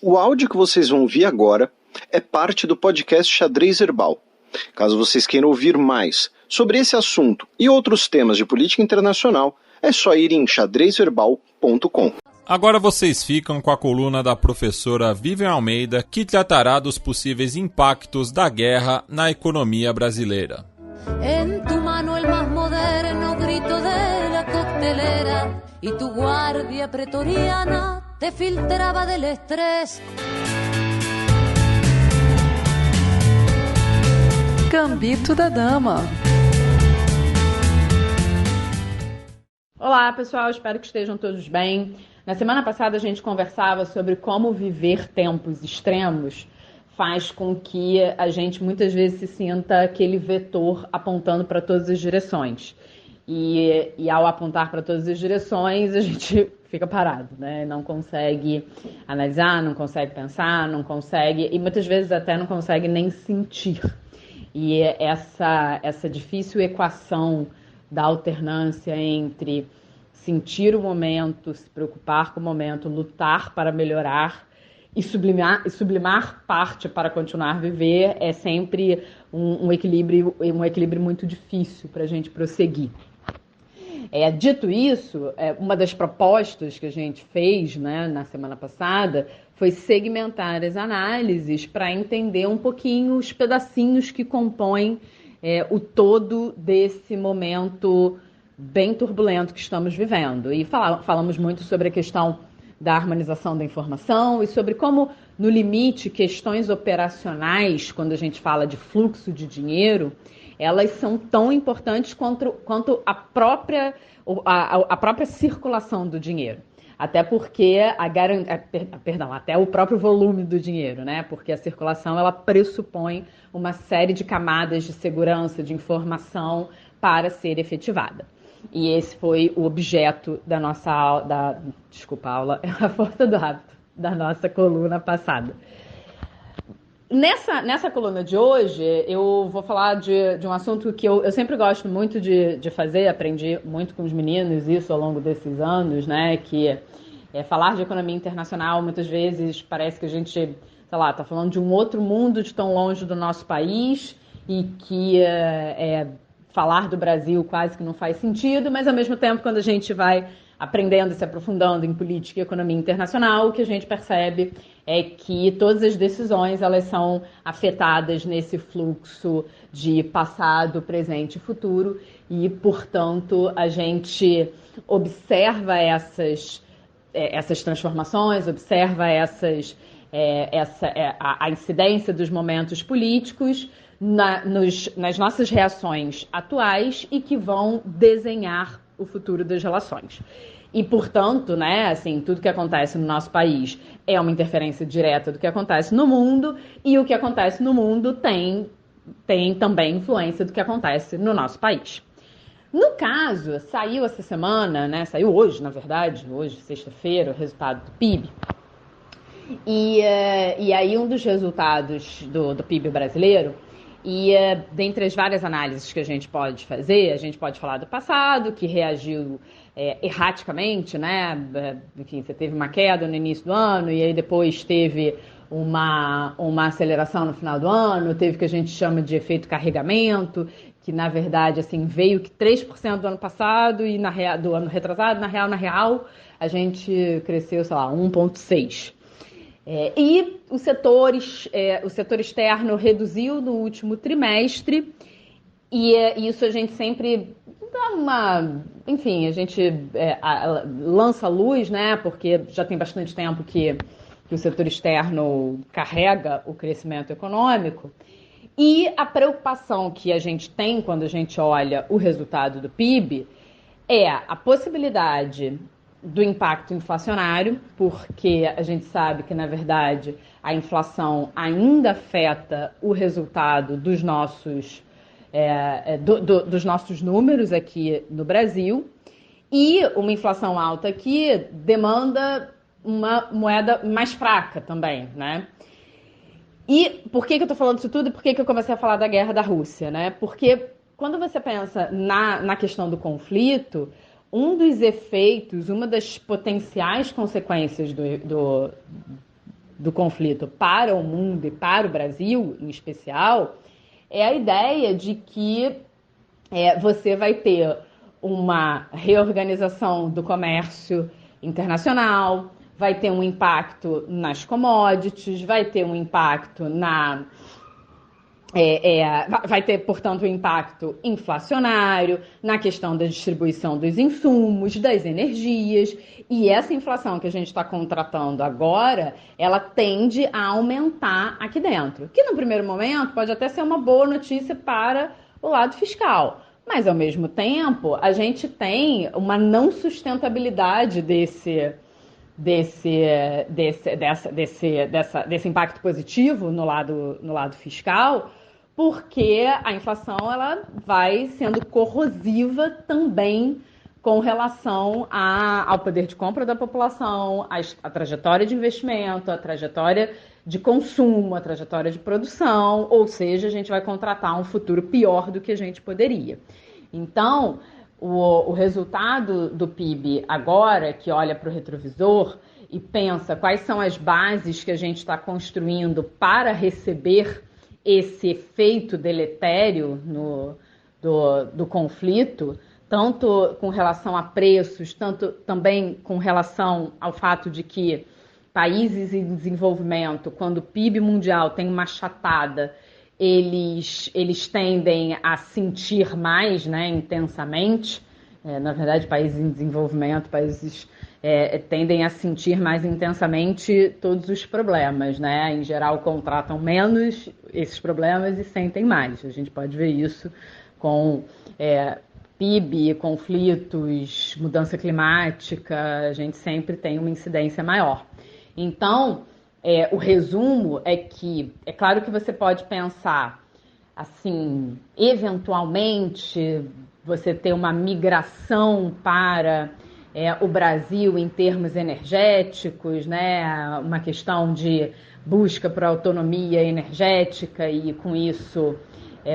O áudio que vocês vão ouvir agora é parte do podcast Xadrez Herbal. Caso vocês queiram ouvir mais sobre esse assunto e outros temas de política internacional, é só ir em xadrezherbal.com. Agora vocês ficam com a coluna da professora Vivian Almeida, que tratará dos possíveis impactos da guerra na economia brasileira. En tu mano el más moderno grito de la coctelera y tu guardia pretoriana te filtraba del estrés. Gambito da Dama. Olá, pessoal, espero que estejam todos bem. Na semana passada a gente conversava sobre como viver tempos extremos faz com que a gente muitas vezes se sinta aquele vetor apontando para todas as direções. E ao apontar para todas as direções, a gente fica parado, né? Não consegue analisar, não consegue pensar, não consegue, e muitas vezes até não consegue nem sentir. E essa difícil equação da alternância entre sentir o momento, se preocupar com o momento, lutar para melhorar e sublimar parte para continuar a viver é sempre um equilíbrio muito difícil para a gente prosseguir. Dito isso, uma das propostas que a gente fez, né, na semana passada foi segmentar as análises para entender um pouquinho os pedacinhos que compõem o todo desse momento bem turbulento que estamos vivendo. E falamos muito sobre a questão da harmonização da informação e sobre como, no limite, questões operacionais, quando a gente fala de fluxo de dinheiro, elas são tão importantes quanto a própria circulação do dinheiro. Até porque até o próprio volume do dinheiro, né? Porque a circulação ela pressupõe uma série de camadas de segurança, de informação para ser efetivada. E esse foi o objeto da nossa aula, a força do hábito, da nossa coluna passada. Nessa coluna de hoje, eu vou falar de um assunto que eu sempre gosto muito de fazer, aprendi muito com os meninos isso ao longo desses anos, né? Que falar de economia internacional, muitas vezes parece que a gente, tá falando de um outro mundo de tão longe do nosso país e que falar do Brasil quase que não faz sentido, mas ao mesmo tempo, quando a gente vai aprendendo e se aprofundando em política e economia internacional, o que a gente percebe é que todas as decisões elas são afetadas nesse fluxo de passado, presente e futuro e, portanto, a gente observa essas transformações, observa a incidência dos momentos políticos nas nossas reações atuais e que vão desenhar o futuro das relações. E, portanto, né, assim, tudo que acontece no nosso país é uma interferência direta do que acontece no mundo e o que acontece no mundo tem também influência do que acontece no nosso país. No caso, saiu essa semana, né, saiu hoje, na verdade, hoje, sexta-feira, o resultado do PIB. E aí um dos resultados do PIB brasileiro, e dentre as várias análises que a gente pode fazer, a gente pode falar do passado, que reagiu erraticamente, né? Enfim, você teve uma queda no início do ano e aí depois teve uma aceleração no final do ano, teve o que a gente chama de efeito carregamento, que na verdade assim, veio que 3% do ano passado e do ano retrasado, na real, a gente cresceu, 1,6%. E o setor externo reduziu no último trimestre e isso a gente sempre dá a gente lança luz, né? Porque já tem bastante tempo que o setor externo carrega o crescimento econômico. E a preocupação que a gente tem quando a gente olha o resultado do PIB é a possibilidade do impacto inflacionário, porque a gente sabe que, na verdade, a inflação ainda afeta o resultado dos nossos números aqui no Brasil, e uma inflação alta aqui demanda uma moeda mais fraca também, né? E por que eu estou falando isso tudo e por que eu comecei a falar da guerra da Rússia, né? Porque quando você pensa na questão do conflito, um dos efeitos, uma das potenciais consequências do conflito para o mundo e para o Brasil, em especial, é a ideia de que você vai ter uma reorganização do comércio internacional, vai ter um impacto nas commodities, vai ter um impacto vai ter, portanto, um impacto inflacionário na questão da distribuição dos insumos, das energias, e essa inflação que a gente está contratando agora, ela tende a aumentar aqui dentro, que no primeiro momento pode até ser uma boa notícia para o lado fiscal, mas ao mesmo tempo a gente tem uma não sustentabilidade desse impacto positivo no lado fiscal, porque a inflação ela vai sendo corrosiva também com relação ao poder de compra da população, a trajetória de investimento, a trajetória de consumo, a trajetória de produção, ou seja, a gente vai contratar um futuro pior do que a gente poderia. Então, o resultado do PIB agora, que olha para o retrovisor e pensa quais são as bases que a gente está construindo para receber esse efeito deletério do conflito, tanto com relação a preços, tanto também com relação ao fato de que países em desenvolvimento, quando o PIB mundial tem uma achatada, eles tendem a sentir mais, né, intensamente. Na verdade, países em desenvolvimento, tendem a sentir mais intensamente todos os problemas, né? Em geral, contratam menos esses problemas e sentem mais. A gente pode ver isso com PIB, conflitos, mudança climática, a gente sempre tem uma incidência maior. Então, o resumo é que, é claro que você pode pensar, assim, eventualmente, você ter uma migração para o Brasil em termos energéticos, né? Uma questão de busca por autonomia energética e, com isso,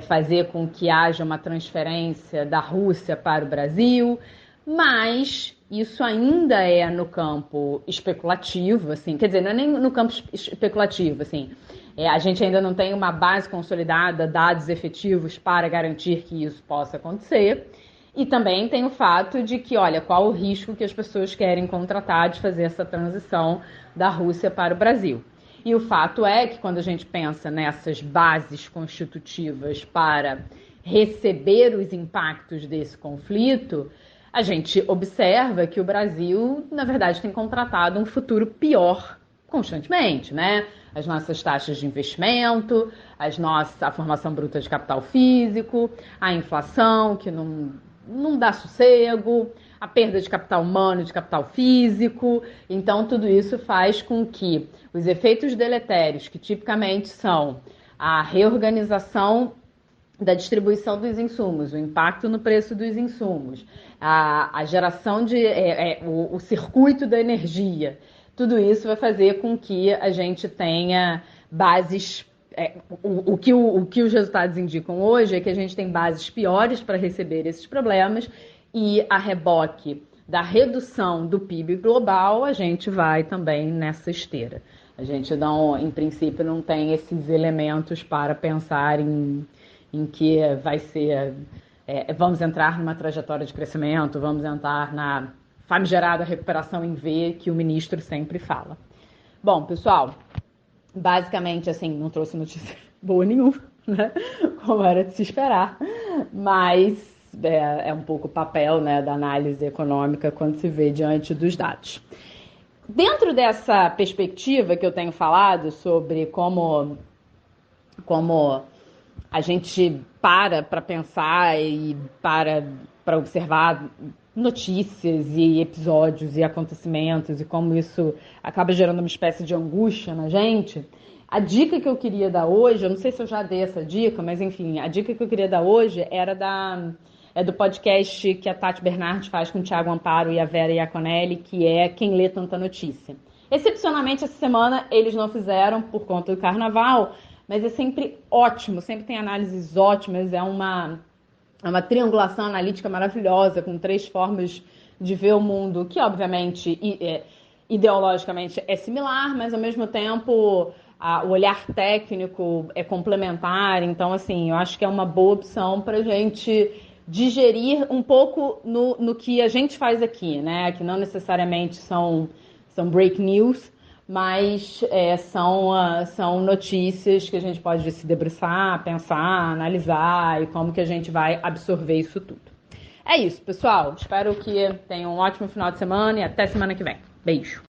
fazer com que haja uma transferência da Rússia para o Brasil, mas isso ainda é no campo especulativo, assim, quer dizer, não é nem no campo especulativo, assim, a gente ainda não tem uma base consolidada, dados efetivos para garantir que isso possa acontecer. E também tem o fato de que, olha, qual o risco que as pessoas querem contratar de fazer essa transição da Rússia para o Brasil. E o fato é que quando a gente pensa nessas bases constitutivas para receber os impactos desse conflito, a gente observa que o Brasil, na verdade, tem contratado um futuro pior constantemente, né? As nossas taxas de investimento, a formação bruta de capital físico, a inflação que não dá sossego, a perda de capital humano, de capital físico. Então, tudo isso faz com que os efeitos deletérios, que tipicamente são a reorganização da distribuição dos insumos, o impacto no preço dos insumos, a geração o circuito da energia, tudo isso vai fazer com que a gente tenha bases. O que os resultados indicam hoje é que a gente tem bases piores para receber esses problemas e a reboque da redução do PIB global, a gente vai também nessa esteira. A gente não, em princípio, não tem esses elementos para pensar em que vai ser, vamos entrar numa trajetória de crescimento, vamos entrar na famigerada recuperação em V que o ministro sempre fala. Bom, pessoal, basicamente, assim, não trouxe notícia boa nenhuma, né? Como era de se esperar, mas é um pouco o papel, né, da análise econômica quando se vê diante dos dados. Dentro dessa perspectiva que eu tenho falado sobre como a gente para pensar e para observar notícias e episódios e acontecimentos e como isso acaba gerando uma espécie de angústia na gente, a dica que eu queria dar hoje, eu não sei se eu já dei essa dica, mas enfim, a dica que eu queria dar hoje era do podcast que a Tati Bernardi faz com o Thiago Amparo e a Vera Iaconelli, que é Quem Lê Tanta Notícia. Excepcionalmente, essa semana eles não fizeram por conta do carnaval, mas é sempre ótimo, sempre tem análises ótimas, é uma triangulação analítica maravilhosa, com 3 formas de ver o mundo, que obviamente ideologicamente é similar, mas ao mesmo tempo o olhar técnico é complementar. Então, assim, eu acho que é uma boa opção para a gente digerir um pouco no que a gente faz aqui, né? Que não necessariamente são break news, mas são notícias que a gente pode se debruçar, pensar, analisar e como que a gente vai absorver isso tudo. É isso, pessoal. Espero que tenham um ótimo final de semana e até semana que vem. Beijo!